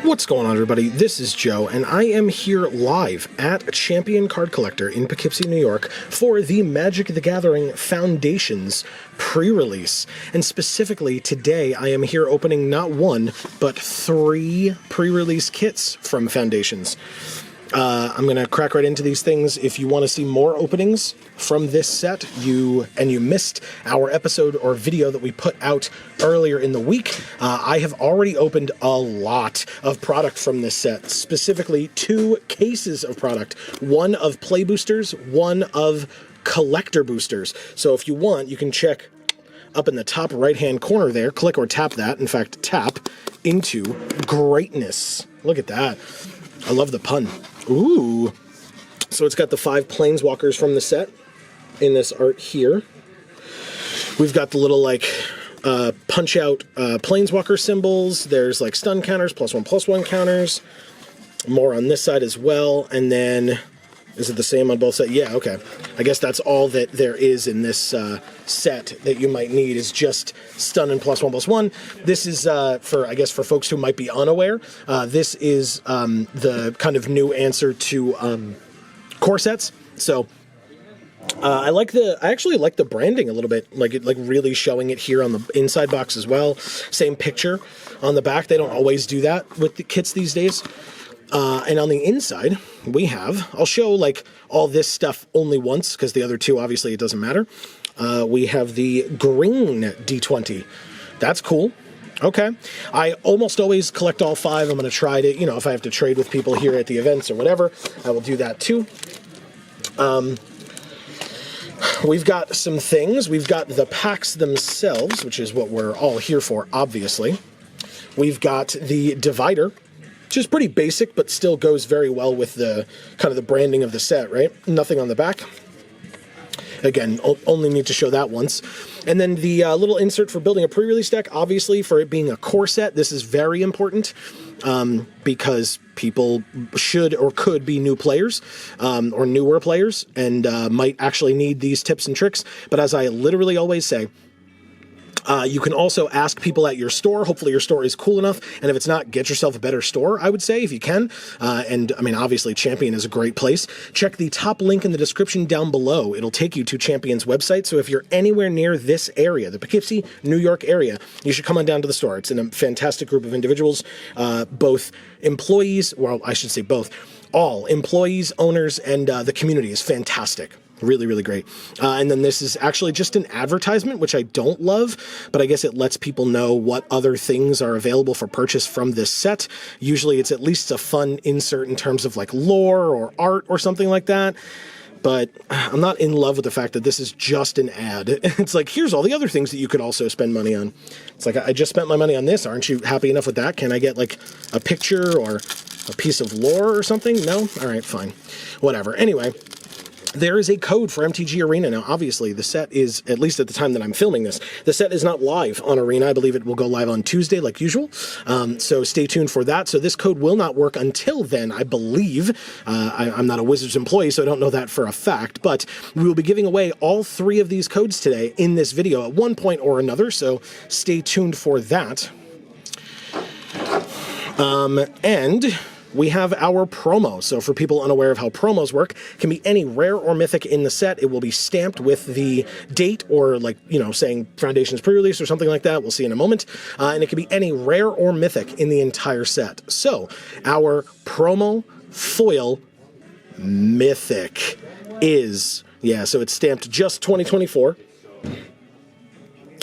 What's going on, everybody? This is Joe, and I am here live at Champion Card Collector in Poughkeepsie, New York for the Magic the Gathering Foundations pre-release. And specifically, today I am here opening not one, but 3 pre-release kits from Foundations. I'm going to crack right into these things. If you want to see more openings from this set, you missed our episode or video that we put out earlier in the week, I have already opened a lot of product from this set, specifically 2 cases of product, one of play boosters, one of collector boosters. So if you want, you can check up in the top right-hand corner there, click or tap that, in fact, tap into greatness. Look at that. I love the pun. Ooh. So it's got the 5 planeswalkers from the set in this art here. We've got the little, like, punch-out planeswalker symbols. There's, like, stun counters, +1/+1 counters. More on this side as well. And then, is it the same on both sides? Yeah, okay. I guess that's all that there is in this set that you might need is just stun and +1/+1. This is, for folks who might be unaware, this is the kind of new answer to core sets. So I actually like the branding a little bit, like really showing it here on the inside box as well. Same picture on the back. They don't always do that with the kits these days. And on the inside, we have, I'll show like all this stuff only once, because the other 2, obviously, it doesn't matter. We have the green D20. That's cool. Okay. I almost always collect all 5. I'm going to try to, if I have to trade with people here at the events or whatever, I will do that too. We've got some things. We've got the packs themselves, which is what we're all here for, obviously. We've got the divider, which is pretty basic, but still goes very well with the kind of the branding of the set, right? Nothing on the back. Again, only need to show that once. And then the little insert for building a pre-release deck, obviously, for it being a core set, this is very important because people should or could be new players or newer players and might actually need these tips and tricks. But as I literally always say, you can also ask people at your store. Hopefully your store is cool enough. And if it's not, get yourself a better store, I would say, if you can. And I mean, obviously Champion is a great place. Check the top link in the description down below. It'll take you to Champion's website. So if you're anywhere near this area, the Poughkeepsie, New York area, you should come on down to the store. It's in a fantastic group of individuals, both employees, well, I should say both, all employees, owners, and the community is fantastic. Really, really great. And then this is actually just an advertisement, which I don't love, but I guess it lets people know what other things are available for purchase from this set. Usually it's at least a fun insert in terms of like lore or art or something like that. But I'm not in love with the fact that this is just an ad. It's like, here's all the other things that you could also spend money on. It's like, I just spent my money on this. Aren't you happy enough with that? Can I get like a picture or a piece of lore or something? No? All right, fine. Whatever. Anyway. There is a code for MTG Arena. Now, obviously, the set is, at least at the time that I'm filming this, the set is not live on Arena. I believe it will go live on Tuesday, like usual. So stay tuned for that. So this code will not work until then, I believe. I'm not a Wizards employee, so I don't know that for a fact. But we will be giving away all 3 of these codes today in this video at one point or another. So stay tuned for that. And we have our promo. So for people unaware of how promos work, it can be any rare or mythic in the set. It will be stamped with the date or like, saying Foundations pre-release or something like that. We'll see in a moment. And it can be any rare or mythic in the entire set. So our promo foil mythic is, so it's stamped just 2024.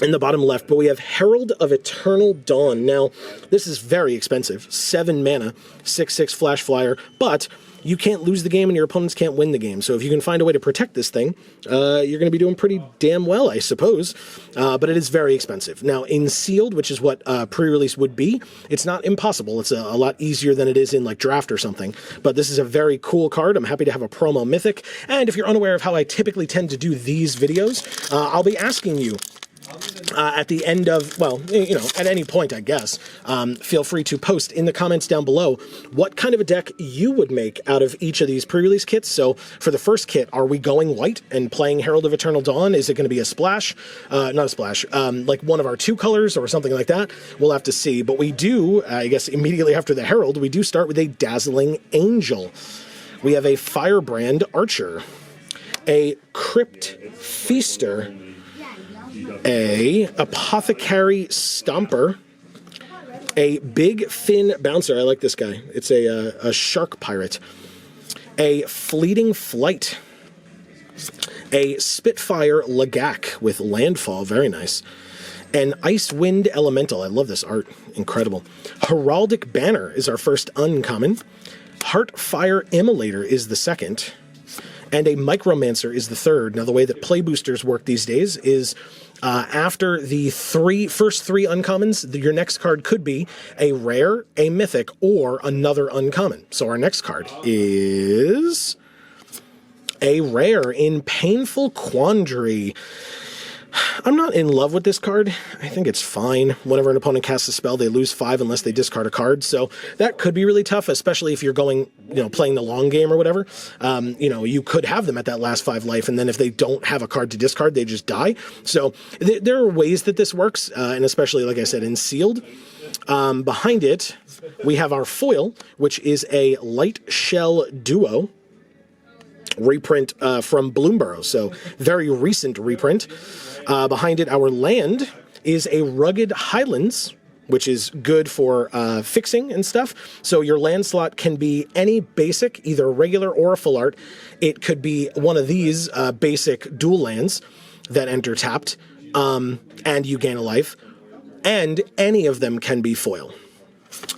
In the bottom left, but we have Herald of Eternal Dawn. Now, this is very expensive. 7 mana, 6/6 flash flyer, but you can't lose the game and your opponents can't win the game. So if you can find a way to protect this thing, you're going to be doing pretty damn well, I suppose. But it is very expensive. Now, in sealed, which is what pre-release would be, it's not impossible. It's a lot easier than it is in like draft or something. But this is a very cool card. I'm happy to have a promo mythic. And if you're unaware of how I typically tend to do these videos, I'll be asking you, at the end of, well, you know, at any point, I guess, feel free to post in the comments down below what kind of a deck you would make out of each of these pre-release kits. So for the first kit, are we going white and playing Herald of Eternal Dawn? Is it going to be a splash? Not a splash, like one of our 2 colors or something like that? We'll have to see. But we do, I guess, immediately after the Herald, we do start with a Dazzling Angel. We have a Firebrand Archer, a Crypt Feaster, a Apothecary Stomper, a Big Fin Bouncer. I like this guy. It's a Shark Pirate. A Fleeting Flight. A Spitfire Lagak with Landfall. Very nice. An Icewind Elemental. I love this art. Incredible. Heraldic Banner is our first uncommon. Heartfire Immolator is the second. And a Micromancer is the third. Now, the way that play boosters work these days is after the first three uncommons, your next card could be a rare, a mythic, or another uncommon. So our next card is a rare in Painful Quandary. I'm not in love with this card. I think it's fine. Whenever an opponent casts a spell, they lose 5 unless they discard a card. So that could be really tough, especially if you're going, playing the long game or whatever. You could have them at that last 5 life, and then if they don't have a card to discard, they just die. So there are ways that this works, and especially, like I said, in sealed. Behind it, we have our foil, which is a Light Shell Duo reprint from Bloomborough. So very recent reprint. Behind it, our land is a Rugged Highlands, which is good for fixing and stuff. So your land slot can be any basic, either regular or a full art. It could be one of these basic dual lands that enter tapped, and you gain a life. And any of them can be foil.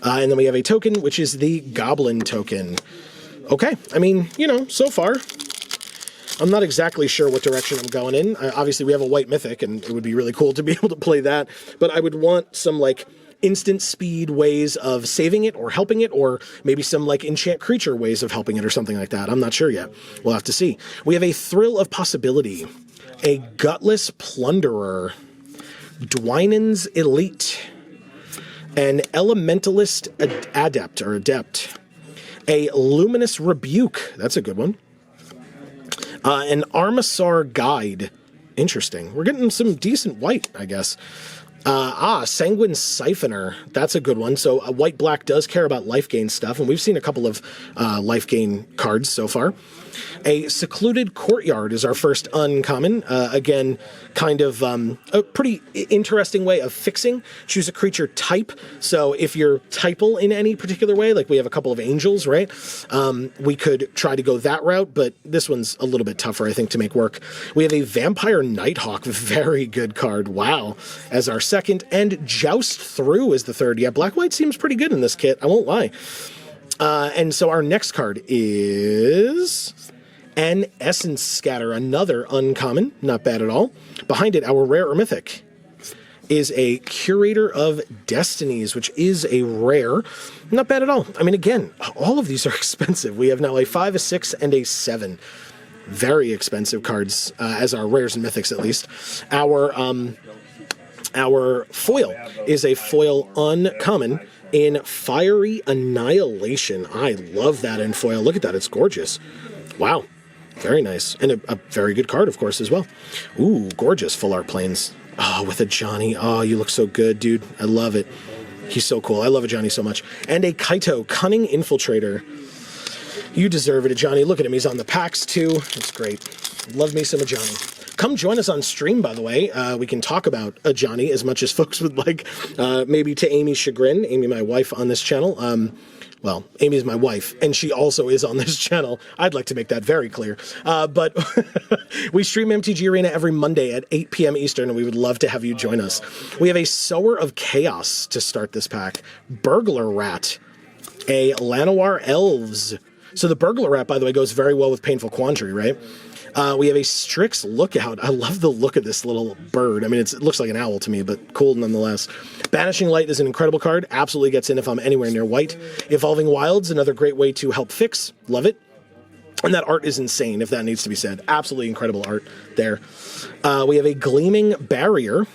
And then we have a token, which is the Goblin token. Okay, I mean, so far, I'm not exactly sure what direction I'm going in. Obviously, we have a white mythic, and it would be really cool to be able to play that. But I would want some, instant speed ways of saving it or helping it, or maybe some, enchant creature ways of helping it or something like that. I'm not sure yet. We'll have to see. We have a Thrill of Possibility, a Gutless Plunderer, Dwynen's Elite, an Elementalist Adept, a Luminous Rebuke. That's a good one. An Armasar Guide. Interesting. We're getting some decent white, I guess. Sanguine Siphoner. That's a good one. So white-black does care about life gain stuff, and we've seen a couple of life gain cards so far. A Secluded Courtyard is our first uncommon. Again, kind of a pretty interesting way of fixing. Choose a creature type. So if you're typal in any particular way, like we have a couple of angels, right? We could try to go that route, but this one's a little bit tougher, I think, to make work. We have a Vampire Nighthawk. Very good card. Wow. As our second. And Joust Through is the third. Yeah, black-white seems pretty good in this kit. I won't lie. And so our next card is an Essence Scatter, another uncommon, not bad at all. Behind it, our rare or mythic is a Curator of Destinies, which is a rare, not bad at all. I mean, again, all of these are expensive. We have now a 5, a 6, and a 7. Very expensive cards, as our rares and mythics at least. Our foil is a foil uncommon in Fiery Annihilation. I love that in foil. Look at that. It's gorgeous. Wow. Very nice. And a very good card, of course, as well. Ooh, gorgeous full art planes. Oh, with a Johnny. Oh, you look so good, dude. I love it. He's so cool. I love a Johnny so much. And a Kaito, Cunning Infiltrator. You deserve it, Johnny. Look at him. He's on the packs, too. It's great. Love me some of Johnny. Come join us on stream, by the way. We can talk about a Johnny as much as folks would like. Maybe to Amy's chagrin. Amy, my wife on this channel. Well, Amy's my wife, and she also is on this channel. I'd like to make that very clear. But we stream MTG Arena every Monday at 8 p.m. Eastern, and we would love to have you join us. We have a Sower of Chaos to start this pack. Burglar Rat. A Llanowar Elves. So the Burglar Rat, by the way, goes very well with Painful Quandary, right? We have a Strix Lookout. I love the look of this little bird. I mean, it looks like an owl to me, but cool nonetheless. Banishing Light is an incredible card. Absolutely gets in if I'm anywhere near white. Evolving Wilds, another great way to help fix. Love it. And that art is insane, if that needs to be said. Absolutely incredible art there. We have a Gleaming Barrier.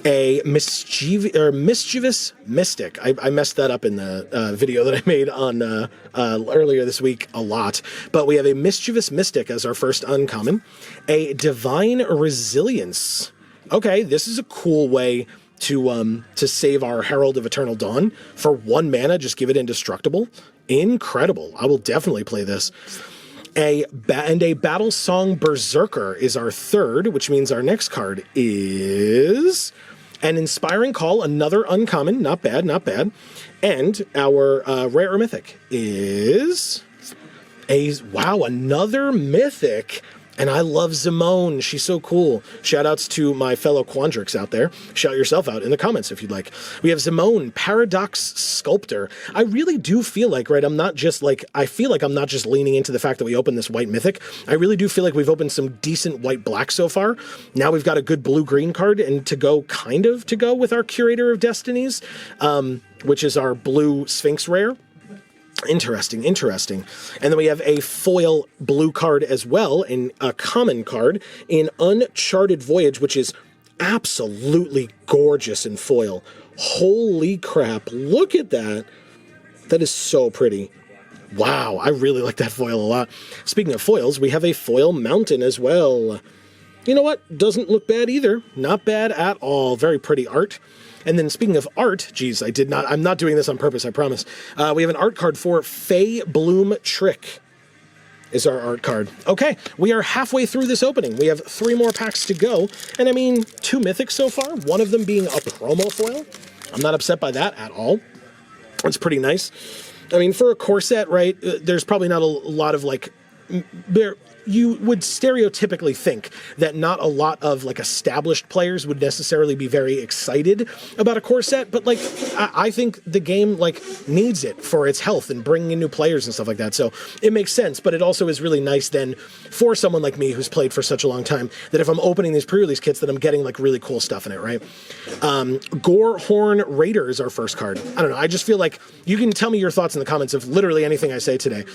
a mischievous mystic. I messed that up in the video that I made on earlier this week a lot. But we have a mischievous mystic as our first uncommon. A divine resilience. Okay, this is a cool way to save our Herald of Eternal Dawn for 1 mana. Just give it indestructible. Incredible. I will definitely play this. And a Battle Song Berserker is our third, which means our next card is an Inspiring Call, another uncommon. Not bad, not bad. And our rare or mythic is another mythic. And I love Zimone. She's so cool. Shoutouts to my fellow Quandrix out there. Shout yourself out in the comments if you'd like. We have Zimone, Paradox Sculptor. I really do feel like, right, I feel like I'm not just leaning into the fact that we opened this white mythic. I really do feel like we've opened some decent white-black so far. Now we've got a good blue-green card and to go with our Curator of Destinies, which is our blue Sphinx rare. Interesting. And then we have a foil blue card as well, and a common card in Uncharted Voyage, which is absolutely gorgeous in foil. Holy crap, look at that. That is so pretty. Wow, I really like that foil a lot. Speaking of foils, we have a foil mountain as well. You know what? Doesn't look bad either. Not bad at all. Very pretty art. And then speaking of art, geez, I'm not doing this on purpose, I promise. We have an art card for Fey Bloom Trick is our art card. Okay, we are halfway through this opening. We have 3 more packs to go. And I mean, 2 mythics so far, one of them being a promo foil. I'm not upset by that at all. It's pretty nice. I mean, for a core set, right, there's probably not a lot of you would stereotypically think that not a lot of established players would necessarily be very excited about a core set, but I think the game needs it for its health and bringing in new players and stuff like that. So it makes sense, but it also is really nice then for someone like me who's played for such a long time that if I'm opening these pre-release kits that I'm getting really cool stuff in it, right? Gorehorn Raider is our first card. I don't know. I just feel like you can tell me your thoughts in the comments of literally anything I say today.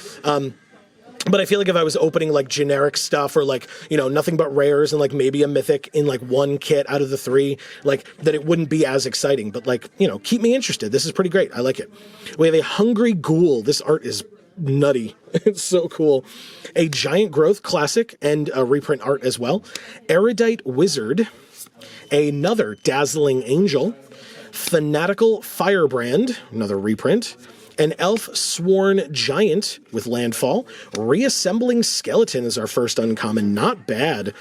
But I feel like if I was opening generic stuff or nothing but rares and maybe a mythic in 1 kit out of the 3, that it wouldn't be as exciting. But keep me interested. This is pretty great. I like it. We have a Hungry Ghoul. This art is nutty. It's so cool. A Giant Growth classic and a reprint art as well. Erudite Wizard. Another Dazzling Angel. Fanatical Firebrand. Another reprint. An Elf Sworn Giant with landfall. Reassembling Skeleton is our first uncommon. Not bad.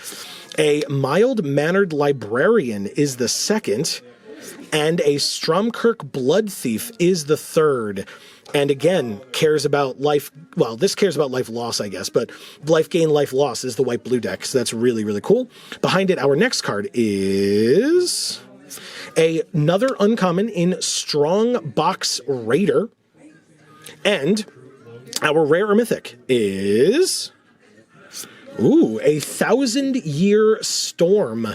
A Mild-Mannered Librarian is the second. And a Stromkirk Blood Thief is the third. And again, cares about life. Well, this cares about life loss, I guess, but life gain, life loss is the white-blue deck. So that's really, really cool. Behind it, our next card is another uncommon in Strong Box Raider. And our rare or mythic is a 1,000-Year Storm.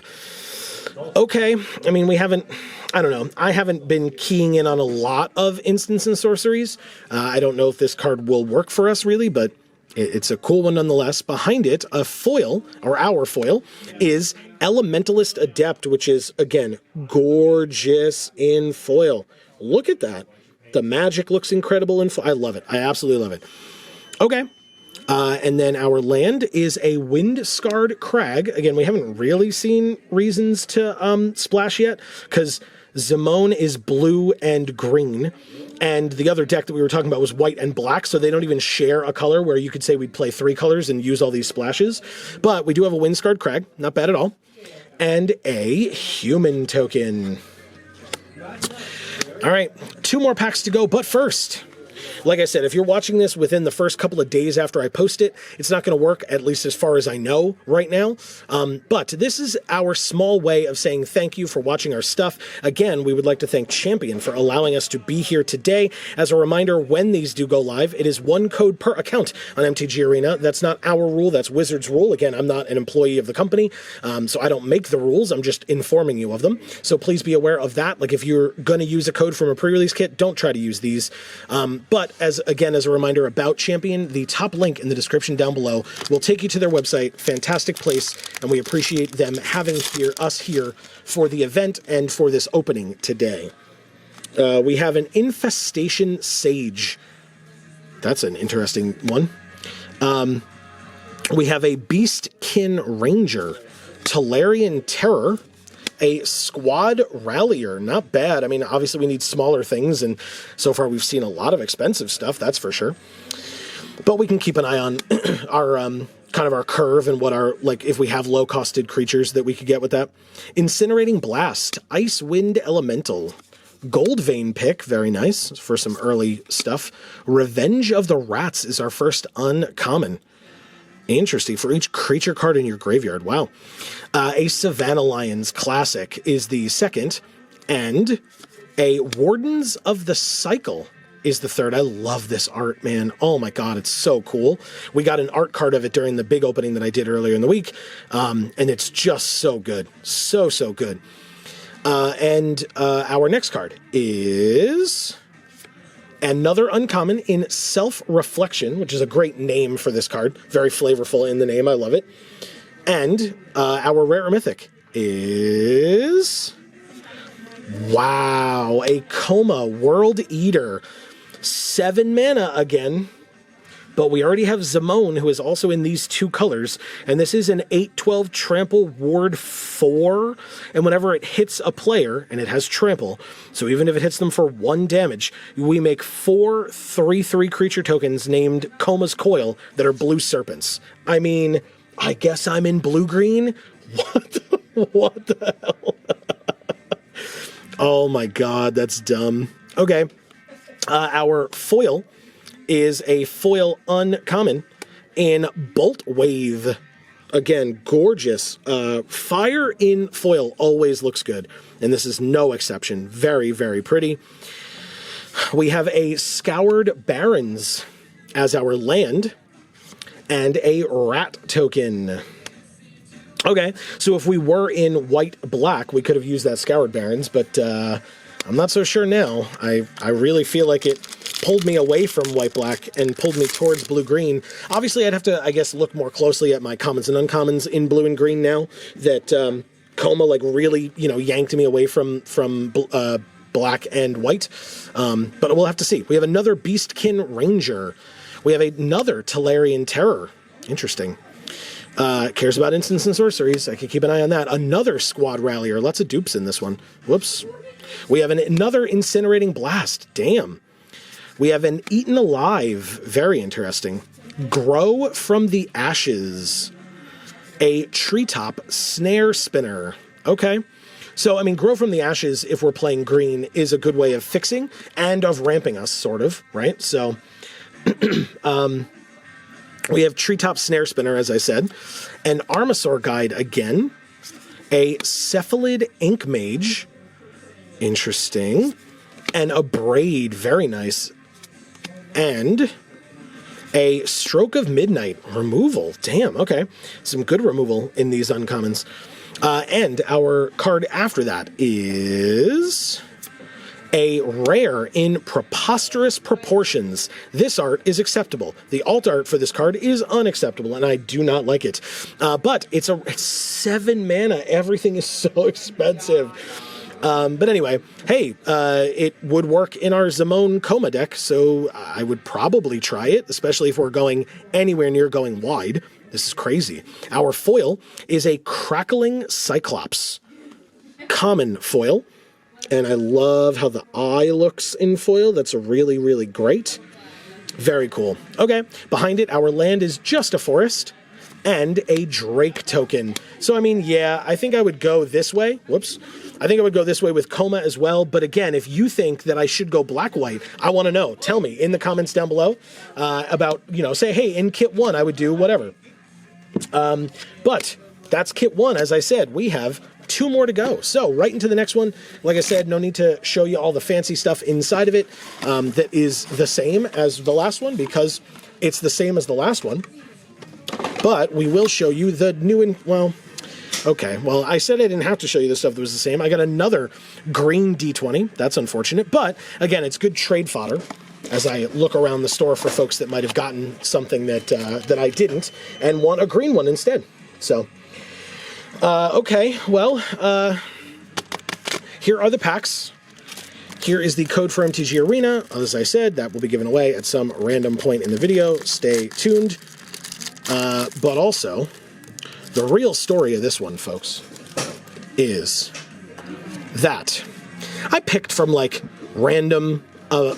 Okay, I mean, I don't know. I haven't been keying in on a lot of instants and sorceries. I don't know if this card will work for us really, but it's a cool one nonetheless. Behind it, a foil, or our foil, is Elementalist Adept, which is, again, gorgeous in foil. Look at that. The magic looks incredible in foil. I love it. I absolutely love it. Okay. And then our land is a Wind-Scarred Crag. Again, we haven't really seen reasons to splash yet, because Zimone is blue and green, and the other deck that we were talking about was white and black, so they don't even share a color where you could say we'd play 3 colors and use all these splashes. But we do have a Wind-Scarred Crag. Not bad at all. And a human token. All right, 2 more packs to go, but first, like I said, if you're watching this within the first couple of days after I post it, it's not going to work, at least as far as I know right now. But this is our small way of saying thank you for watching our stuff. Again, we would like to thank Champion for allowing us to be here today. As a reminder, when these do go live, it is 1 code per account on MTG Arena. That's not our rule, that's Wizards' rule. Again, I'm not an employee of the company, so I don't make the rules. I'm just informing you of them. So please be aware of that. If you're going to use a code from a pre-release kit, don't try to use these. But as a reminder about Champion, the top link in the description down below will take you to their website. Fantastic place, and we appreciate them having us here for the event and for this opening today. We have an Infestation Sage. That's an interesting one. We have a Beastkin Ranger, Talarian Terror, a Squad Rallier. Not bad. I mean, obviously we need smaller things, and so far we've seen a lot of expensive stuff, that's for sure. But we can keep an eye on our kind of our curve and what our, like, if we have low-costed creatures that we could get with that. Incinerating Blast, Ice Wind Elemental, Gold Vein pick, very nice for some early stuff. Revenge of the Rats is our first uncommon. Interesting. For each creature card in your graveyard. Wow. A Savannah Lions Classic is the second. And a Wardens of the Cycle is the third. I love this art, man. Oh my god, it's so cool. We got an art card of it during the big opening that I did earlier in the week. And it's just so good. So good. And our next card is another uncommon in Self-Reflection, which is a great name for this card. Very flavorful in the name. I love it. And our rare or mythic is... wow, a Coma World Eater. 7 mana again. But we already have Zamone, who is also in these 2 colors, and this is an 8/12 Trample Ward 4, and whenever it hits a player, and it has Trample, so even if it hits them for 1 damage, we make 4 3/3 creature tokens named Coma's Coil that are blue serpents. I mean, I guess I'm in blue-green? What the hell? Oh my god, that's dumb. Okay, our foil is a foil uncommon in Bolt Wave. Again, gorgeous. Fire in foil always looks good, and this is no exception. Very, very pretty. We have a Scoured Barrens as our land, and a Rat token. Okay, so if we were in white-black, we could have used that Scoured Barrens, but I'm not so sure now. I really feel like it pulled me away from white-black and pulled me towards blue-green. Obviously, I'd have to, I guess, look more closely at my commons and uncommons in blue and green now that Coma, like, really, you know, yanked me away from black and white. But we'll have to see. We have another Beastkin Ranger. We have another Talarian Terror. Interesting. Cares about instants and sorceries. I could keep an eye on that. Another Squad Rallier. Lots of dupes in this one. Whoops. We have another Incinerating Blast. Damn. We have an Eaten Alive. Very interesting. Grow from the Ashes. A Treetop Snare Spinner. Okay. So, I mean, Grow from the Ashes, if we're playing green, is a good way of fixing and of ramping us, sort of, right? So, we have Treetop Snare Spinner, as I said. An Armasaur Guide again. A Cephalid Ink Mage. Interesting. And a Braid. Very nice. And a Stroke of Midnight removal. Damn, okay. Some good removal in these uncommons. And our card after that is a rare in Preposterous Proportions. This art is acceptable. The alt art for this card is unacceptable, and I do not like it. But it's 7 mana. Everything is so expensive. But anyway, hey, it would work in our Zamone Coma deck, so I would probably try it, especially if we're going anywhere near going wide. This is crazy. Our foil is a Crackling Cyclops. Common foil. And I love how the eye looks in foil. That's really, really great. Very cool. Okay, behind it, our land is just a forest and a Drake token. So, I mean, yeah, I think I would go this way. Whoops. I think I would go this way with Coma as well. But again, if you think that I should go black-white, I want to know. Tell me in the comments down below about, you know, say, hey, in kit 1, I would do whatever. But that's kit 1. As I said, we have 2 more to go. So right into the next one. Like I said, no need to show you all the fancy stuff inside of it that is the same as the last one because it's the same as the last one. But we will show you the new well, okay. Well, I said I didn't have to show you the stuff that was the same. I got another green D20. That's unfortunate. But again, it's good trade fodder. as I look around the store for folks that might have gotten something that that I didn't and want a green one instead. So, okay, well, here are the packs. Here is the code for MTG Arena. As I said, that will be given away at some random point in the video. Stay tuned. But also, the real story of this one, folks, is that I picked from, like, random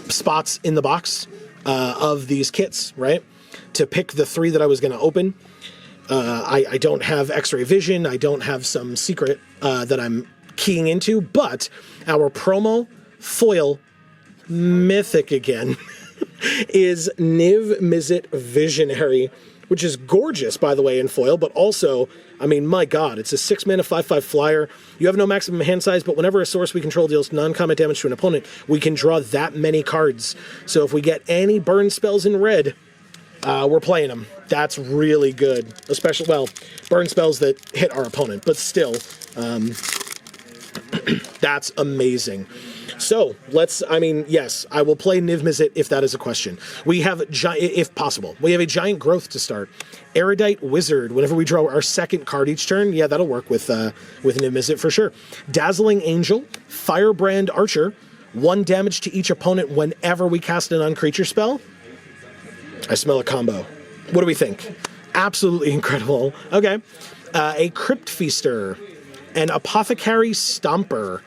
spots in the box of these kits, right? To pick the 3 that I was going to open. I don't have X-ray vision. I don't have some secret that I'm keying into, but our promo foil mythic again is Niv Mizzet Visionary, which is gorgeous, by the way, in foil, but also, I mean, my God, it's a 6-mana 5/5 flyer. You have no maximum hand size, but whenever a source we control deals non-combat damage to an opponent, we can draw that many cards. So if we get any burn spells in red, we're playing them. That's really good. Especially, well, burn spells that hit our opponent, but still, that's amazing. So, I mean, yes, I will play Niv Mizzet if that is a question. We have, if possible, we have a giant growth to start. Erudite Wizard, whenever we draw our second card each turn, yeah, that'll work with Niv Mizzet for sure. Dazzling Angel, Firebrand Archer, 1 damage to each opponent whenever we cast an on-creature spell. I smell a combo. What do we think? Absolutely incredible. Okay. A Crypt Feaster, an Apothecary Stomper,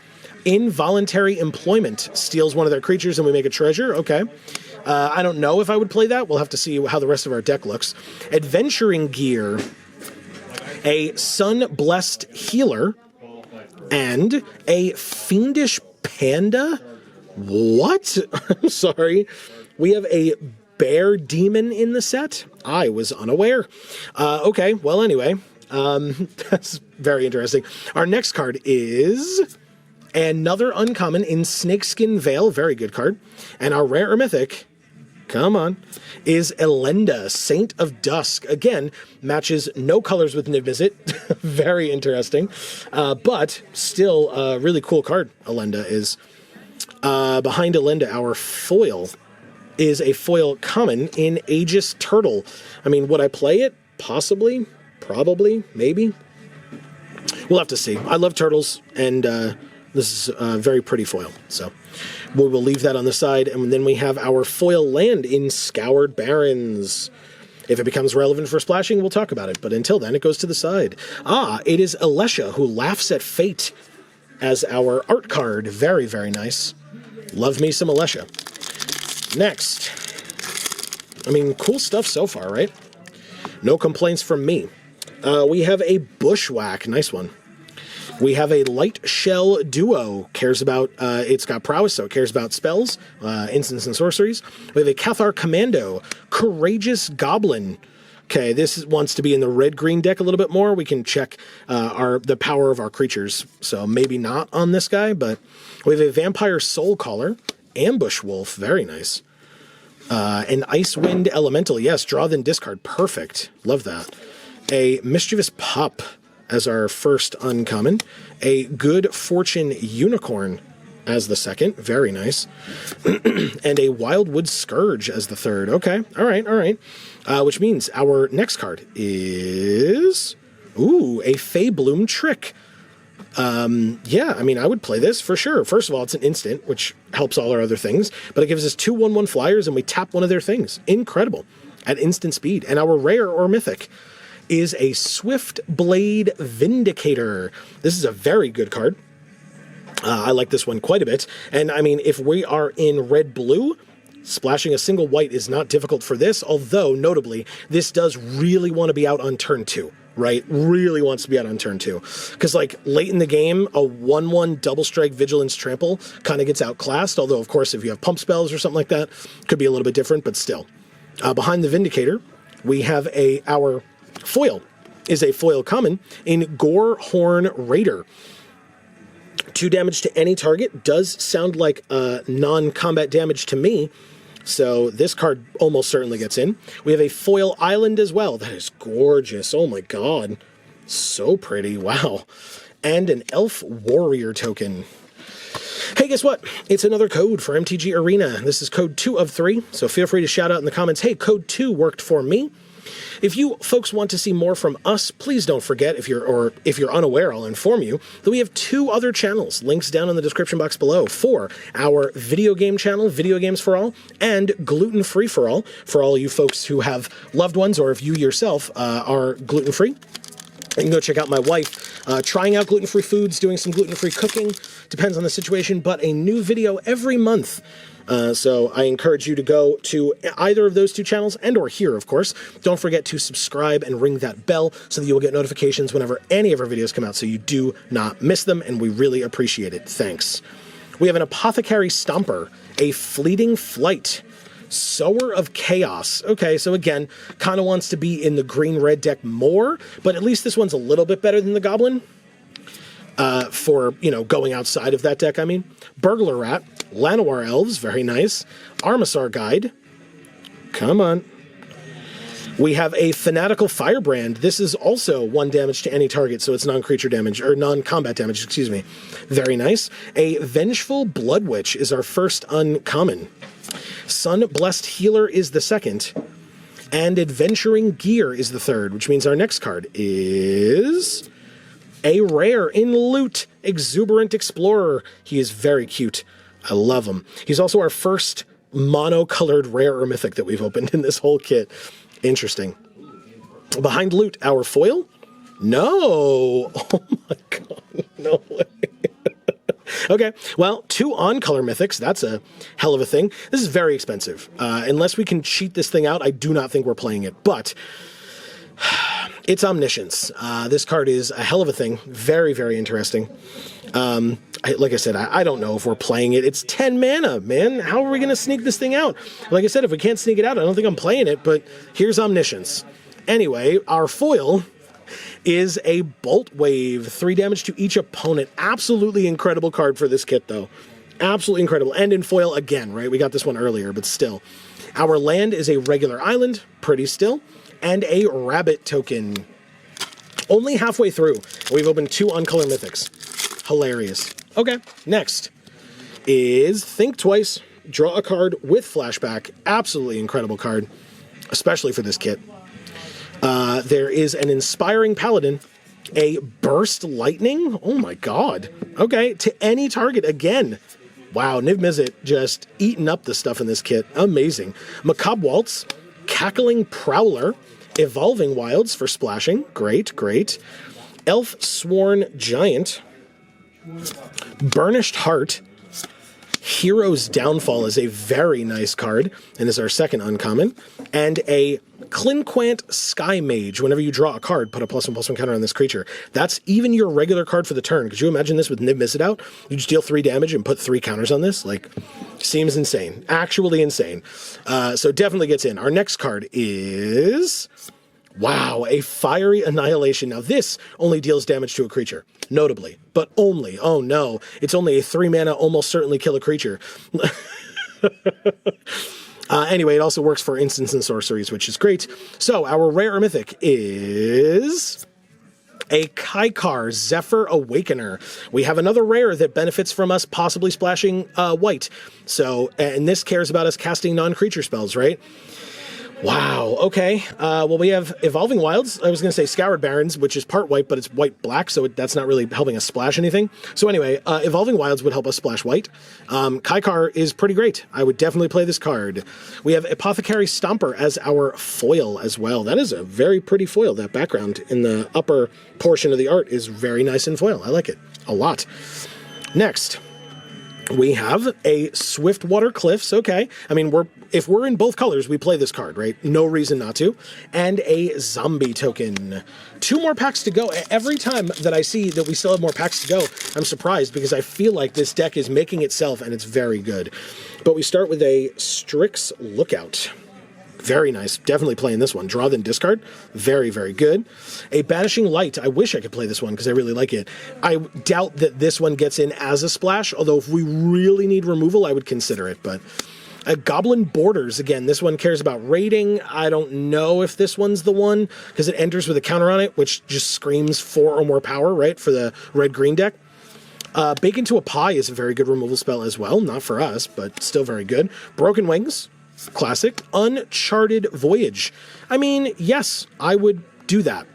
Involuntary Employment, steals one of their creatures and we make a treasure. Okay. I don't know if I would play that. We'll have to see how the rest of our deck looks. Adventuring Gear, a Sun-Blessed Healer, and a Fiendish Panda? What? I'm sorry. We have a Bear Demon in the set? I was unaware. Okay, well, anyway, that's very interesting. Our next card is another uncommon in Snakeskin Veil, very good card. And our rare or mythic, come on, is Elenda, Saint of Dusk. Again, matches no colors with Niv Mizzet. Very interesting. But still a really cool card, Elenda is. Behind Elenda, our foil is a foil common in Aegis Turtle. I mean, would I play it? Possibly. Probably. Maybe. We'll have to see. I love turtles, and this is a very pretty foil. So we will leave that on the side, and then we have our foil land in Scoured Barrens. If it becomes relevant for splashing, we'll talk about it, but until then, it goes to the side. It is Alesha, who laughs at fate, as our art card. Very, very nice. Love me some Alesha. Next. I mean, cool stuff so far, right? No complaints from me. We have a Bushwhack. Nice one. We have a Light Shell Duo. Cares about, it's got prowess, so it cares about spells, instants, and sorceries. We have a Cathar Commando. Courageous Goblin. Okay, this wants to be in the red-green deck a little bit more. We can check the power of our creatures. So maybe not on this guy, but we have a Vampire Soul Caller. Ambush Wolf, very nice. An Icewind Elemental, yes, draw then discard, perfect. Love that. A Mischievous Pup as our first uncommon. A Good Fortune Unicorn as the second, very nice. And a Wildwood Scourge as the third. Okay, all right. Which means our next card is, a Feybloom Trick. Yeah, I mean, I would play this for sure. First of all, it's an instant, which helps all our other things, but it gives us 2/1/1 flyers and we tap one of their things. Incredible. At instant speed. And our rare or mythic is a Swift Blade Vindicator. This is a very good card. I like this one quite a bit. And I mean, if we are in red-blue, splashing a single white is not difficult for this, although, notably, this does really want to be out on turn 2. Right? Really wants to be out on turn 2. Because, like, late in the game, a 1/1 double strike Vigilance Trample kind of gets outclassed. Although, of course, if you have pump spells or something like that, could be a little bit different, but still. Behind the Vindicator, we have our foil is a foil common in Gorehorn Raider. 2 damage to any target does sound like non-combat damage to me. So this card almost certainly gets in. We have a foil island as well. That is gorgeous. Oh my God. So pretty. Wow. And an elf warrior token. Hey, guess what? It's another code for MTG Arena. This is code 2 of 3, so feel free to shout out in the comments, hey, code 2 worked for me. If you folks want to see more from us, please don't forget, if you're unaware, I'll inform you that we have 2 other channels, links down in the description box below, for our video game channel, Video Games for All, and Gluten Free for All, for all you folks who have loved ones, or if you yourself are gluten-free. You can go check out my wife trying out gluten-free foods, doing some gluten-free cooking, depends on the situation, but a new video every month. So I encourage you to go to either of those 2 channels, and or here, of course. Don't forget to subscribe and ring that bell so that you will get notifications whenever any of our videos come out, so you do not miss them, and we really appreciate it. Thanks. We have an Apothecary Stomper, a Fleeting Flight, Sower of Chaos. Okay, so again, kind of wants to be in the green-red deck more, but at least this one's a little bit better than the Goblin. For, you know, going outside of that deck, I mean. Burglar Rat, Llanowar Elves, very nice. Armisar Guide. Come on. We have a Fanatical Firebrand. This is also 1 damage to any target, so it's non-creature damage, or non-combat damage, excuse me. Very nice. A Vengeful Blood Witch is our first uncommon. Sun Blessed Healer is the second. And Adventuring Gear is the third, which means our next card is a rare in loot, Exuberant Explorer. He is very cute. I love him. He's also our first mono-colored rare or mythic that we've opened in this whole kit. Interesting. Behind loot, our foil? No! Oh my god, no way. Okay, well, 2 on-color mythics, that's a hell of a thing. This is very expensive. Unless we can cheat this thing out, I do not think we're playing it, but it's Omniscience. This card is a hell of a thing. Very, very interesting. Like I said, I don't know if we're playing it. It's 10 mana, man. How are we going to sneak this thing out? Like I said, if we can't sneak it out, I don't think I'm playing it, but here's Omniscience. Anyway, our foil is a Bolt Wave. 3 damage to each opponent. Absolutely incredible card for this kit, though. Absolutely incredible. And in foil again, right? We got this one earlier, but still. Our land is a regular island. Pretty still. And a Rabbit token. Only halfway through. We've opened 2 on-color mythics. Hilarious. Okay, next is Think Twice. Draw a card with flashback. Absolutely incredible card, especially for this kit. There is an Inspiring Paladin. A Burst Lightning. Oh my god. Okay, to any target again. Wow, Niv Mizzet just eating up the stuff in this kit. Amazing. Macabre Waltz. Cackling Prowler. Evolving Wilds for splashing. Great, great. Elf Sworn Giant. Burnished Heart. Hero's Downfall is a very nice card, and is our second uncommon. And a Clinquant Sky Mage. Whenever you draw a card, put a +1/+1 counter on this creature. That's even your regular card for the turn. Could you imagine this with Niv Mizzet out? You just deal 3 damage and put 3 counters on this? Like, seems insane. Actually insane. So definitely gets in. Our next card is... wow, a Fiery Annihilation. Now this only deals damage to a creature, notably, but only, oh no, it's only a 3 mana, almost certainly kill a creature. Anyway, it also works for instants and sorceries, which is great. So our rare or mythic is a Kaikar Zephyr Awakener. We have another rare that benefits from us possibly splashing white. So, and this cares about us casting non-creature spells, right? Wow, okay. Well, we have Evolving Wilds. I was going to say Scoured Barrens, which is part white, but it's white-black, so that's not really helping us splash anything. So anyway, Evolving Wilds would help us splash white. Kaikar is pretty great. I would definitely play this card. We have Apothecary Stomper as our foil as well. That is a very pretty foil. That background in the upper portion of the art is very nice in foil. I like it a lot. Next, we have a Swiftwater Cliffs. Okay. I mean, if we're in both colors, we play this card, right? No reason not to. And a Zombie token. 2 more packs to go. Every time that I see that we still have more packs to go, I'm surprised because I feel like this deck is making itself and it's very good. But we start with a Strix Lookout. Very nice. Definitely playing this one. Draw, then discard. Very, very good. A Banishing Light. I wish I could play this one because I really like it. I doubt that this one gets in as a splash, although if we really need removal, I would consider it. But a Goblin Borders. Again, this one cares about raiding. I don't know if this one's the one because it enters with a counter on it, which just screams 4 or more power, right, for the red-green deck. Bake into a Pie is a very good removal spell as well. Not for us, but still very good. Broken Wings, classic. Uncharted Voyage. I mean, yes, I would do that.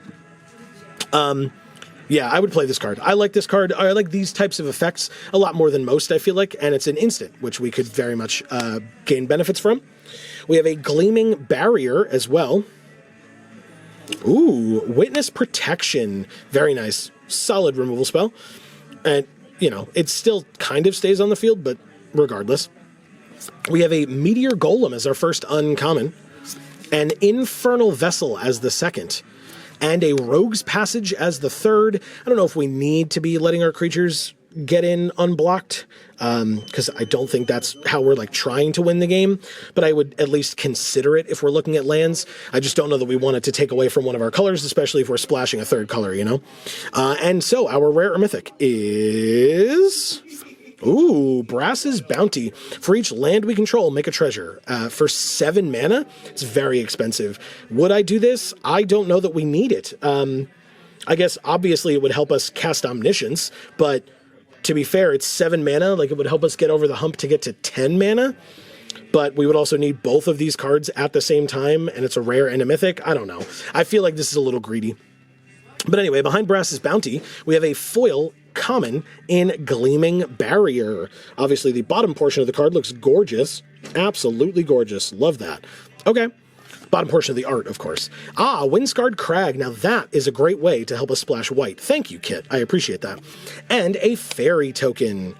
Yeah, I would play this card. I like this card. I like these types of effects a lot more than most, I feel like, and it's an instant, which we could very much gain benefits from. We have a Gleaming Barrier as well. Ooh, Witness Protection. Very nice. Solid removal spell. And, you know, it still kind of stays on the field, but regardless. We have a Meteor Golem as our first uncommon, an Infernal Vessel as the second, and a Rogue's Passage as the third. I don't know if we need to be letting our creatures get in unblocked, because I don't think that's how we're like trying to win the game, but I would at least consider it if we're looking at lands. I just don't know that we want it to take away from one of our colors, especially if we're splashing a third color, you know? And so our rare or mythic is... Ooh, Brass's Bounty. For each land we control, make a treasure. For 7 mana, it's very expensive. Would I do this? I don't know that we need it. I guess obviously it would help us cast Omniscience, but to be fair, it's 7 mana. Like, it would help us get over the hump to get to 10 mana, but we would also need both of these cards at the same time, and it's a rare and a mythic. I don't know. I feel like this is a little greedy. But anyway, behind Brass's Bounty, we have a foil common in Gleaming Barrier. Obviously, the bottom portion of the card looks gorgeous. Absolutely gorgeous. Love that. Okay. Bottom portion of the art, of course. Windscarred Crag. Now that is a great way to help us splash white. Thank you, Kit. I appreciate that. And a fairy token.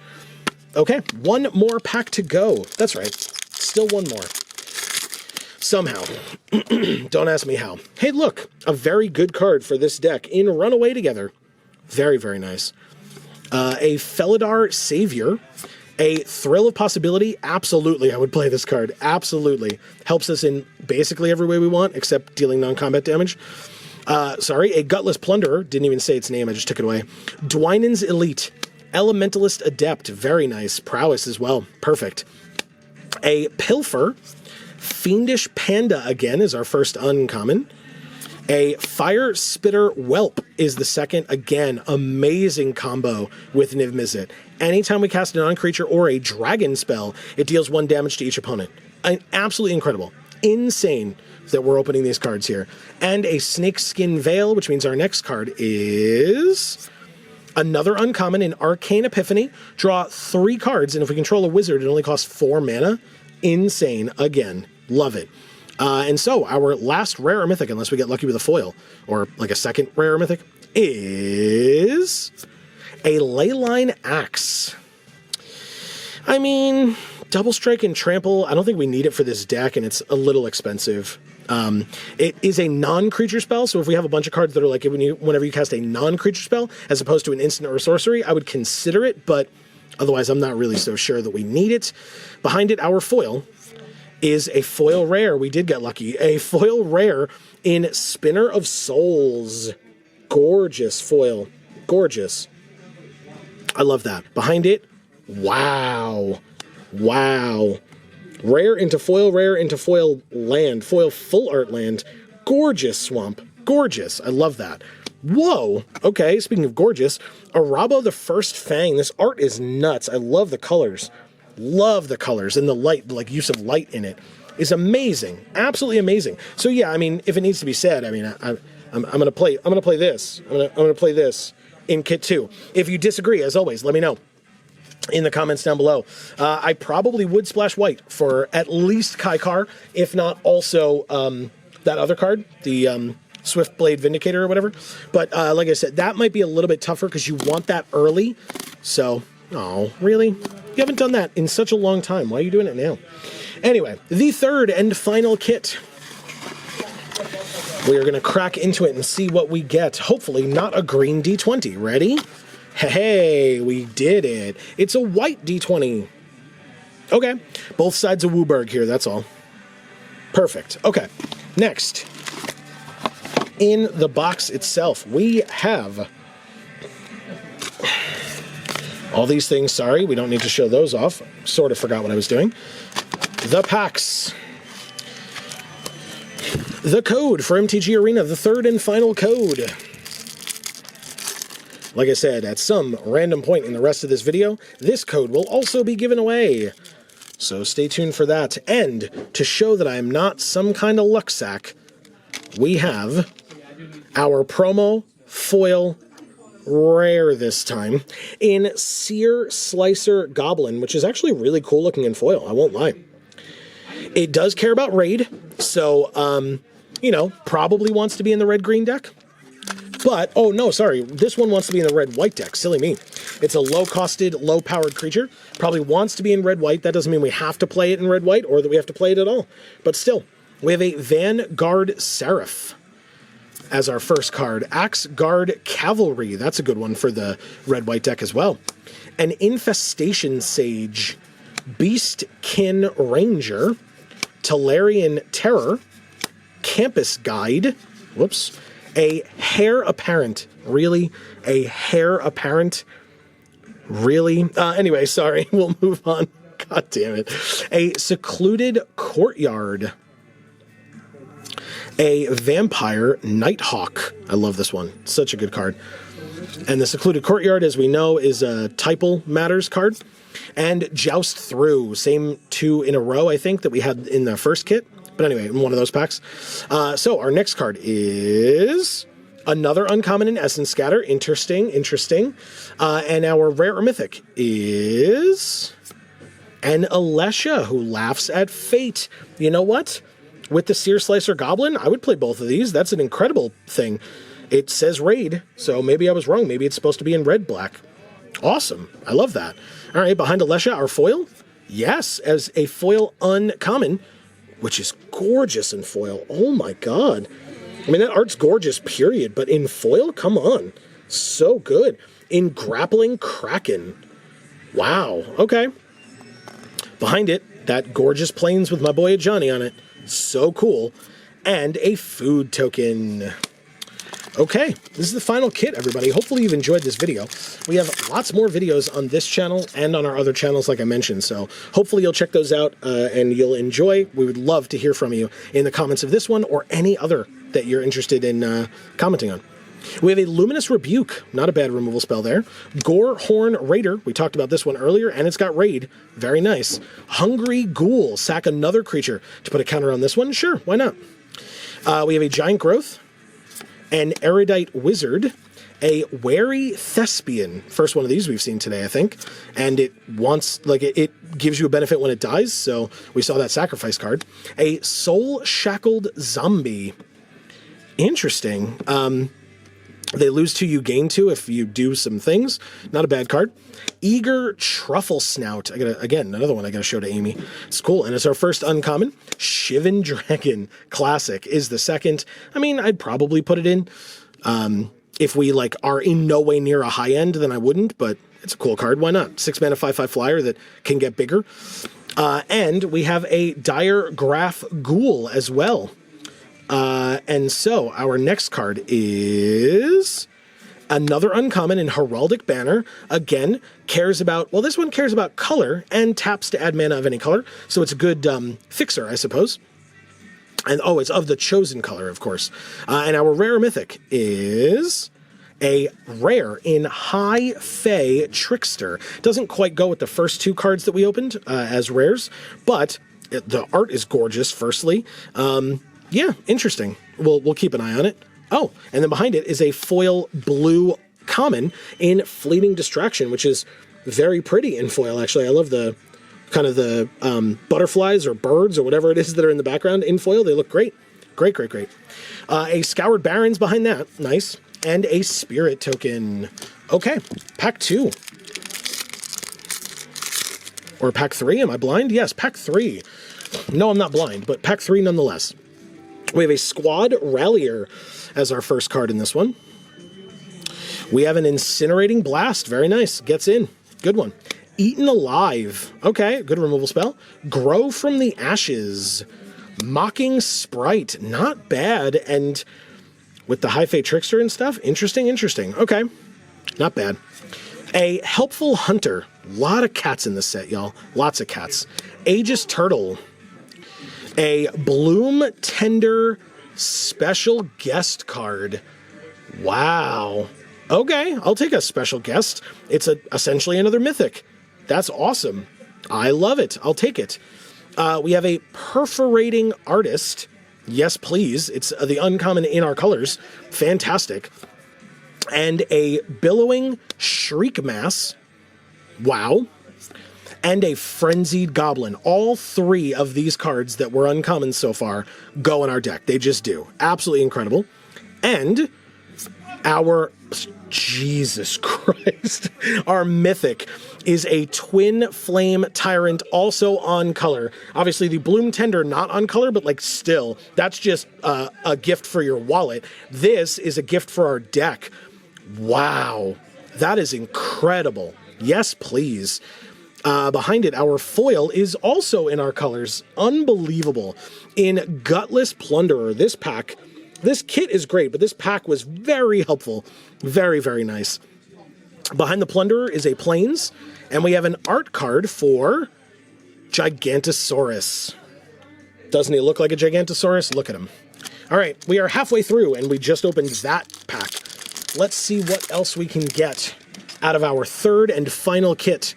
Okay, one more pack to go. That's right. Still one more. Somehow. Don't ask me how. Hey, look. A very good card for this deck in Runaway Together. Very, very nice. A Felidar Savior. A Thrill of Possibility. Absolutely, I would play this card. Absolutely. Helps us in basically every way we want, except dealing non-combat damage. Sorry, a Gutless Plunderer. Didn't even say its name, I just took it away. Dwynen's Elite. Elementalist Adept. Very nice. Prowess as well. Perfect. A Pilfer. Fiendish Panda again is our first uncommon. A Fire Spitter Whelp is the second. Again, amazing combo with Niv Mizzet. Anytime we cast a non-creature or a dragon spell, it deals 1 damage to each opponent. Absolutely incredible. Insane that we're opening these cards here. And a Snakeskin Veil, which means our next card is another uncommon in Arcane Epiphany. Draw 3 cards, and if we control a wizard, it only costs 4 mana. Insane. Again, love it. And so our last rare or mythic, unless we get lucky with a foil, or like a second rare or mythic, is a Leyline Axe. I mean, Double Strike and Trample, I don't think we need it for this deck, and it's a little expensive. It is a non-creature spell, so if we have a bunch of cards that are like whenever you cast a non-creature spell, as opposed to an instant or a sorcery, I would consider it, but otherwise I'm not really so sure that we need it. Behind it, our foil is a foil rare. We did get lucky. A foil rare in Spinner of Souls. Gorgeous foil. Gorgeous. I love that. Behind it, wow. Wow. Rare into foil land. Foil full art land. Gorgeous swamp. Gorgeous. I love that. Whoa. Okay, speaking of gorgeous, Arabo the First Fang. This art is nuts. I love the colors. Love the colors and the light, like use of light in it is amazing. Absolutely amazing. So yeah, I mean, if it needs to be said, I mean, I'm gonna play this. I'm gonna play this in Kit 2. If you disagree, as always, let me know in the comments down below. I probably would splash white for at least Kaikar, if not also that other card, the Swiftblade Vindicator or whatever. But like I said, that might be a little bit tougher because you want that early. So, oh, really? You haven't done that in such a long time. Why are you doing it now? Anyway, the third and final kit. We are going to crack into it and see what we get. Hopefully not a green D20. Ready? Hey, we did it. It's a white D20. Okay. Both sides of Wooburg here, that's all. Perfect. Okay. Next. In the box itself, we have all these things. Sorry, we don't need to show those off. Sort of forgot what I was doing. The packs. The code for MTG Arena, the third and final code. Like I said, at some random point in the rest of this video, this code will also be given away. So stay tuned for that. And to show that I am not some kind of luck sack, we have our promo foil rare this time in Sear Slicer Goblin, which is actually really cool looking in foil, I won't lie. It does care about raid, so, you know, probably wants to be in the red-green deck. But, oh no, sorry, this one wants to be in the red-white deck, silly me. It's a low-costed, low-powered creature, probably wants to be in red-white. That doesn't mean we have to play it in red-white or that we have to play it at all. But still, we have a Vanguard Seraph as our first card. Axe Guard Cavalry, that's a good one for the red-white deck as well. An Infestation Sage, Beastkin Ranger, Talarian Terror, Campus Guide, whoops, a Heir Apparent, really? A Heir Apparent? Really? Anyway, sorry, we'll move on. God damn it. A Secluded Courtyard, a Vampire Nighthawk. I love this one. Such a good card. And the Secluded Courtyard, as we know, is a Typal Matters card. And Joust Through, same two in a row, I think, that we had in the first kit. But anyway, in one of those packs. So our next card is another uncommon in Essence Scatter. Interesting. And our rare or mythic is an Alesha who laughs at fate. You know what? With the Sear Slicer Goblin, I would play both of these. That's an incredible thing. It says raid, so maybe I was wrong. Maybe it's supposed to be in red-black. Awesome. I love that. All right, behind Alesha, our foil. Yes, as a foil uncommon, which is gorgeous in foil. Oh my god. I mean, that art's gorgeous, period. But in foil, come on. So good. In Grappling Kraken. Wow. Okay. Behind it, that gorgeous Plains with my boy Johnny on it. So cool. And a food token. Okay, this is the final kit, everybody. Hopefully you've enjoyed this video. We have lots more videos on this channel and on our other channels, like I mentioned, so hopefully you'll check those out and you'll enjoy. We would love to hear from you in the comments of this one or any other that you're interested in commenting on. We have a Luminous Rebuke, not a bad removal spell there. Gorehorn Raider, we talked about this one earlier, and it's got raid. Very nice. Hungry Ghoul, sack another creature to put a counter on this one. Sure, why not? We have a Giant Growth, an Erudite Wizard, a Wary Thespian. First one of these we've seen today, I think. And it wants, like, it gives you a benefit when it dies, so we saw that sacrifice card. A Soul Shackled Zombie. Interesting. They lose 2, you gain 2 if you do some things. Not a bad card. Eager Truffle Snout. Again, another one I gotta show to Amy. It's cool, and it's our first uncommon. Shivan Dragon Classic is the second. I mean, I'd probably put it in. If we, like, are in no way near a high end, then I wouldn't, but it's a cool card. Why not? 6 mana, 5/5 flyer that can get bigger. And we have a Dire Graph Ghoul as well. And so our next card is another uncommon in Heraldic Banner. Again, cares about, well, this one cares about color and taps to add mana of any color. So it's a good fixer, I suppose. And oh, it's of the chosen color, of course. And our rare mythic is a rare in High Fae Trickster. Doesn't quite go with the first 2 cards that we opened as rares, but the art is gorgeous, firstly. Yeah, interesting. We'll keep an eye on it. Oh, and then behind it is a foil blue common in Fleeting Distraction, which is very pretty in foil, actually. I love the kind of the butterflies or birds or whatever it is that are in the background in foil. They look great. Great. A Scoured Barrens behind that. Nice. And a Spirit token. Okay, pack 2. Or pack 3, am I blind? Yes, pack 3. No, I'm not blind, but pack 3 nonetheless. We have a Squad Rallier as our first card in this one. We have an Incinerating Blast. Very nice. Gets in. Good one. Eaten Alive. Okay, good removal spell. Grow from the Ashes. Mocking Sprite. Not bad. And with the High Fae Trickster and stuff, interesting. Okay, not bad. A Helpful Hunter. A lot of cats in this set, y'all. Lots of cats. Aegis Turtle. A Bloom Tender special guest card. Wow. Okay, I'll take a special guest. It's essentially another Mythic. That's awesome. I love it. I'll take it. We have a Perforating Artist. Yes, please. It's the uncommon in our colors. Fantastic. And a Billowing Shriek Mass. Wow. And a Frenzied Goblin. All three of these cards that were uncommon so far go in our deck. They just do. Absolutely incredible. And our... Jesus Christ. Our Mythic is a Twin Flame Tyrant, also on color. Obviously, the Bloom Tender not on color, but like still, that's just a gift for your wallet. This is a gift for our deck. Wow. That is incredible. Yes, please. Behind it, our foil is also in our colors. Unbelievable. In Gutless Plunderer, this pack... This kit is great, but this pack was very helpful. Very, very nice. Behind the Plunderer is a Plains, and we have an art card for Gigantosaurus. Doesn't he look like a Gigantosaurus? Look at him. All right, we are halfway through, and we just opened that pack. Let's see what else we can get out of our third and final kit.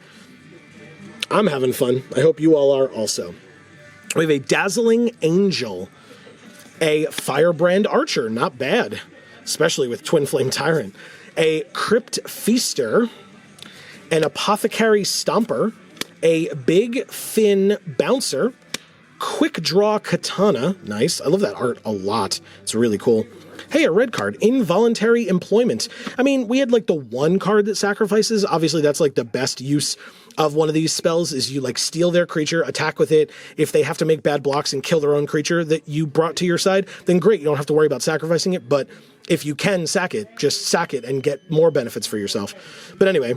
I'm having fun. I hope you all are also. We have a Dazzling Angel. A Firebrand Archer, not bad, especially with Twin Flame Tyrant. A Crypt Feaster, an Apothecary Stomper, a Big Fin Bouncer, Quick Draw Katana, nice. I love that art a lot. It's really cool. Hey, a red card, Involuntary Employment. I mean, we had like the one card that sacrifices. Obviously, that's like the best use of one of these spells is you like steal their creature, attack with it. If they have to make bad blocks and kill their own creature that you brought to your side, then great, you don't have to worry about sacrificing it. But if you can sack it, just sack it and get more benefits for yourself. But anyway,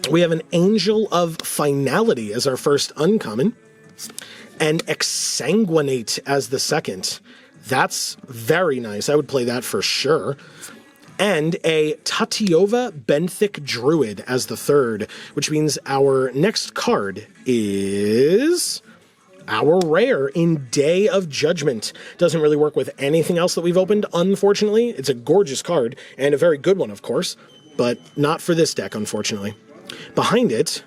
we have an Angel of Finality as our first uncommon, and Exsanguinate as the second. That's very nice. I would play that for sure. And a Tatiova Benthic Druid as the third, which means our next card is our rare in Day of Judgment. Doesn't really work with anything else that we've opened, unfortunately. It's a gorgeous card, and a very good one, of course, but not for this deck, unfortunately. Behind it...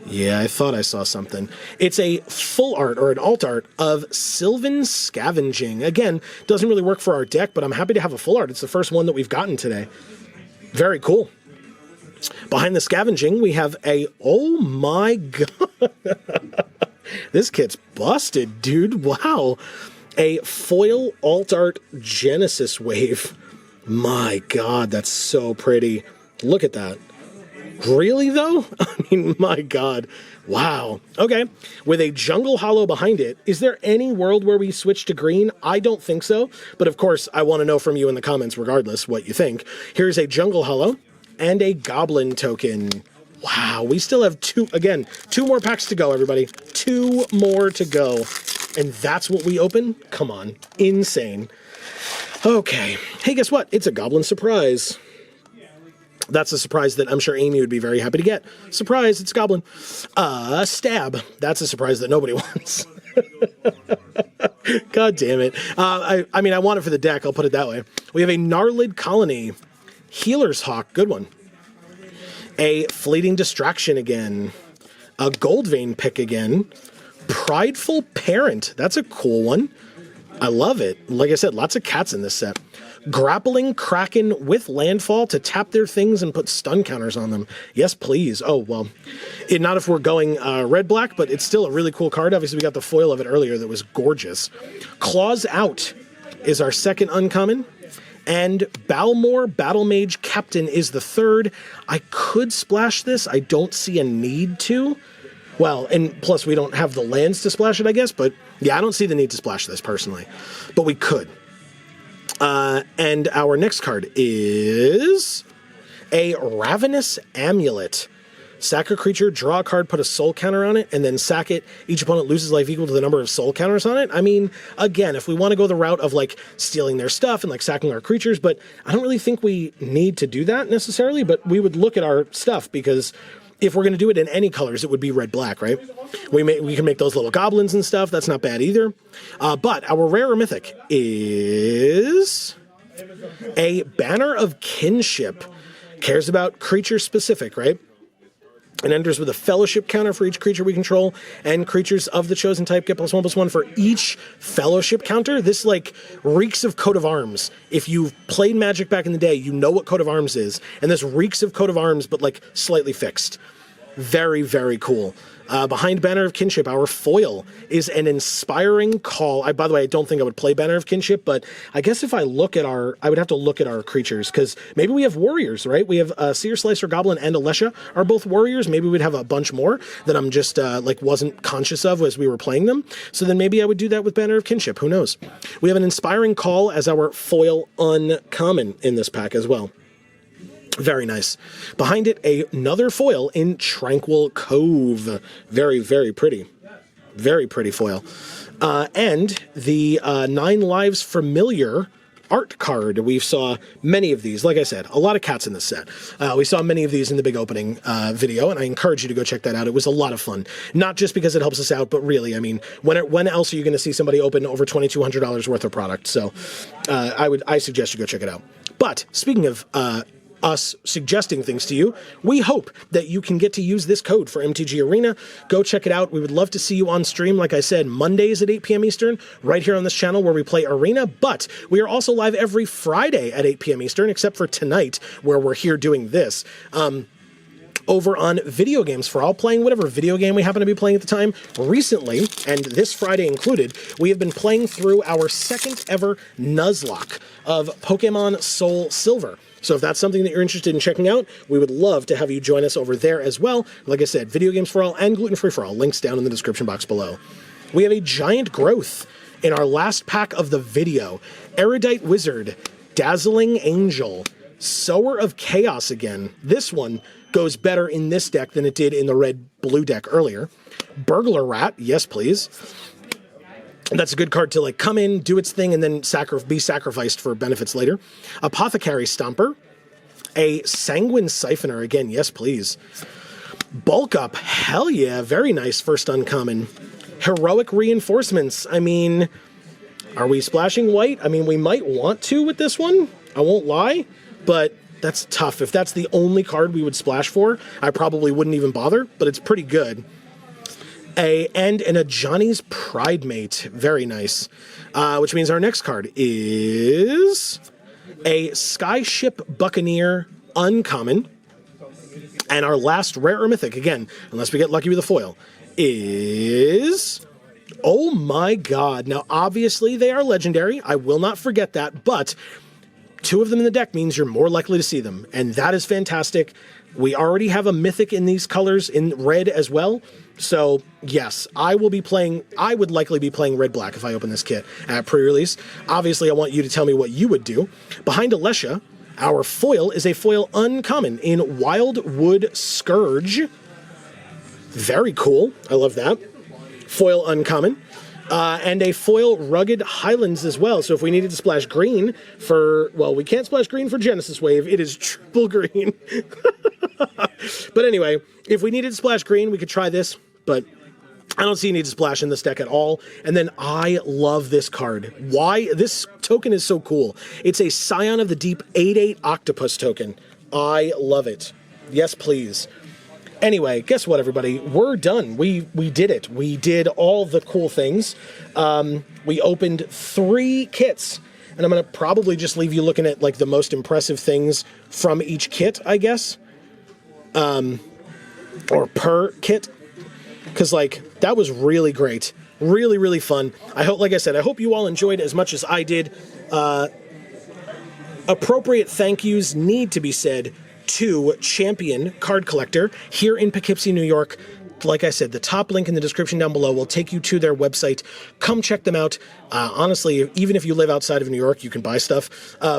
Yeah, I thought I saw something. It's a full art, or an alt art, of Sylvan Scavenging. Again, doesn't really work for our deck, but I'm happy to have a full art. It's the first one that we've gotten today. Very cool. Behind the Scavenging, we have a... Oh my god! This kit's busted, dude. Wow. A foil alt art Genesis Wave. My god, that's so pretty. Look at that. Really, though? I mean, my god. Wow. Okay. With a Jungle Hollow behind it, is there any world where we switch to green? I don't think so. But of course, I want to know from you in the comments, regardless, what you think. Here's a Jungle Hollow and a Goblin Token. Wow. We still have two more packs to go, everybody. 2 more to go. And that's what we open? Come on. Insane. Okay. Hey, guess what? It's a Goblin Surprise. That's a surprise that I'm sure Amy would be very happy to get. Surprise, it's Goblin. Stab. That's a surprise that nobody wants. God damn it. I mean, I want it for the deck, I'll put it that way. We have a Gnarlid Colony. Healer's Hawk, good one. A Fleeting Distraction again. A Goldvein pick again. Prideful Parent, that's a cool one. I love it. Like I said, lots of cats in this set. Grappling Kraken with Landfall to tap their things and put stun counters on them. Yes, please. Oh, well, not if we're going red-black, but it's still a really cool card. Obviously, we got the foil of it earlier that was gorgeous. Claws Out is our second uncommon. And Balmor Battlemage Captain is the third. I could splash this. I don't see a need to. Well, and plus we don't have the lands to splash it, I guess. But yeah, I don't see the need to splash this personally. But we could. And our next card is a Ravenous Amulet. Sack a creature, draw a card, put a soul counter on it, and then sack it. Each opponent loses life equal to the number of soul counters on it. I mean, again, if we want to go the route of like stealing their stuff and like sacking our creatures, but I don't really think we need to do that necessarily, but we would look at our stuff because if we're going to do it in any colors, it would be red-black, right? We can make those little goblins and stuff. That's not bad either. But our rare or mythic is A Banner of Kinship. Cares about creature specific, right? It enters with a fellowship counter for each creature we control, and creatures of the chosen type get +1/+1 for each fellowship counter. This, like, reeks of Coat of Arms. If you've played Magic back in the day, you know what Coat of Arms is, and this reeks of Coat of Arms, but, like, slightly fixed. Very, very cool. Behind Banner of Kinship, our foil is an Inspiring Call. By the way, I don't think I would play Banner of Kinship, but I guess if I look at I would have to look at our creatures, because maybe we have warriors, right? We have Seer, Slicer, Goblin, and Alesha are both warriors. Maybe we'd have a bunch more that I'm just, wasn't conscious of as we were playing them. So then maybe I would do that with Banner of Kinship. Who knows? We have an Inspiring Call as our foil uncommon in this pack as well. Very nice. Behind it, another foil in Tranquil Cove. Very, very pretty. Very pretty foil. And the 9 Lives Familiar art card. We saw many of these. Like I said, a lot of cats in this set. We saw many of these in the big opening video, and I encourage you to go check that out. It was a lot of fun. Not just because it helps us out, but really, I mean, when else are you going to see somebody open over $2,200 worth of product? So I suggest you go check it out. But speaking of us suggesting things to you, we hope that you can get to use this code for MTG Arena. Go check it out. We would love to see you on stream, like I said, Mondays at 8 p.m. Eastern, right here on this channel where we play Arena, but we are also live every Friday at 8 p.m. Eastern, except for tonight, where we're here doing this. Over on Video Games for All, playing whatever video game we happen to be playing at the time. Recently, and this Friday included, we have been playing through our second ever Nuzlocke of Pokemon Soul Silver. So if that's something that you're interested in checking out, we would love to have you join us over there as well. Like I said, Video Games for All and Gluten Free for All. Links down in the description box below. We have a giant growth in our last pack of the video. Erudite Wizard, Dazzling Angel, Sower of Chaos again. This one goes better in this deck than it did in the red-blue deck earlier. Burglar Rat, yes please. That's a good card to, like, come in, do its thing, and then be sacrificed for benefits later. Apothecary Stomper. A Sanguine Siphoner. Again, yes, please. Bulk Up. Hell yeah. Very nice first uncommon. Heroic Reinforcements. I mean, are we splashing white? I mean, we might want to with this one. I won't lie, but that's tough. If that's the only card we would splash for, I probably wouldn't even bother, but it's pretty good. And a Johnny's Pride Mate. Very nice. Which means our next card is a Skyship Buccaneer uncommon. And our last rare or mythic, again, unless we get lucky with a foil, is... Oh my god. Now, obviously, they are legendary. I will not forget that, but 2 of them in the deck means you're more likely to see them, and that is fantastic. We already have a mythic in these colors, in red as well. So, yes, I would likely be playing red-black if I open this kit at pre-release. Obviously, I want you to tell me what you would do. Behind Alesha, our foil is a foil uncommon in Wildwood Scourge. Very cool. I love that. Foil uncommon. And a foil Rugged Highlands as well. So if we needed to splash green for... Well, we can't splash green for Genesis Wave. It is triple green. But anyway, if we needed to splash green, we could try this. But I don't see a need to splash in this deck at all. And then I love this card. Why? This token is so cool. It's a Scion of the Deep 8/8 Octopus token. I love it. Yes, please. Anyway, guess what, everybody? We're done. We did it. We did all the cool things. We opened 3 kits. And I'm going to probably just leave you looking at, like, the most impressive things from each kit, I guess. Or per kit. Because, like, that was really great. Really, really fun. I hope, like I said, I hope you all enjoyed as much as I did. Appropriate thank yous need to be said to Champion Card Collector here in Poughkeepsie, New York. Like I said, the top link in the description down below will take you to their website. Come check them out. Honestly, even if you live outside of New York, you can buy stuff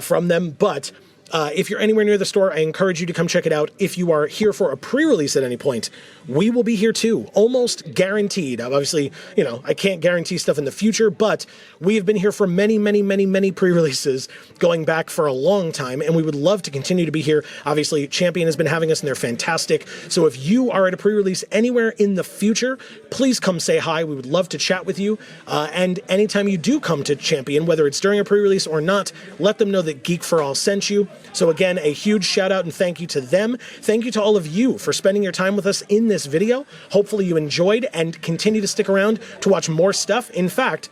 from them. But If you're anywhere near the store, I encourage you to come check it out. If you are here for a pre-release at any point, we will be here too, almost guaranteed. Obviously, you know, I can't guarantee stuff in the future, but we have been here for many, many, many, many pre-releases going back for a long time, and we would love to continue to be here. Obviously, Champion has been having us, and they're fantastic. So if you are at a pre-release anywhere in the future, please come say hi. We would love to chat with you. And anytime you do come to Champion, whether it's during a pre-release or not, let them know that Geek for All sent you. So again, a huge shout out and thank you to them. Thank you to all of you for spending your time with us in this video. Hopefully you enjoyed and continue to stick around to watch more stuff. In fact,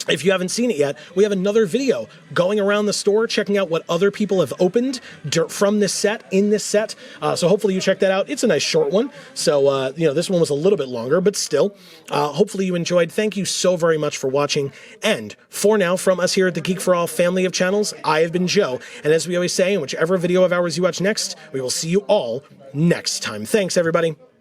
if you haven't seen it yet, we have another video going around the store, checking out what other people have opened from this set, in this set. So hopefully you check that out. It's a nice short one. So, you know, this one was a little bit longer, but still, hopefully you enjoyed. Thank you so very much for watching. And for now, from us here at the Geek for All family of channels, I have been Joe. And as we always say, in whichever video of ours you watch next, we will see you all next time. Thanks, everybody.